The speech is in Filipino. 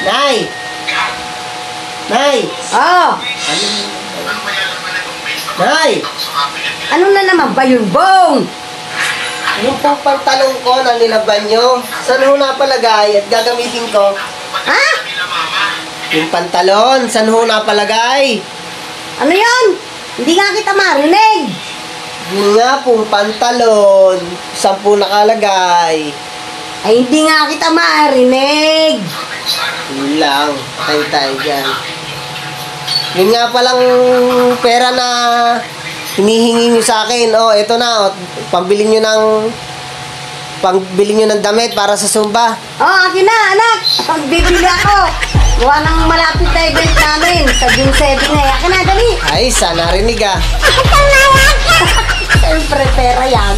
Nay! Nay! Oh, Nay! ano na naman ba yun, Bong? Yung pong pantalong ko na nilaban nyo, saan ho napalagay at gagamitin ko? Ha? Yung pantalon, saan ho napalagay? Ano yun? Hindi nga kita marinig. Yun nga pong pantalon, saan po nakalagay? Ay, hindi nga kita marinig. Yun lang, tayo dyan. Yun nga palang pera na hinihingi nyo sa akin. Oh, eto na, oh, pambili nyo ng damit para sa Zumba. Oh, akin na, anak. Bibili ako. Gawa ng malapit na event namin sa June 7 na. Akin na, dali. Ay, sana rinig ah. Siyempre, pera yan.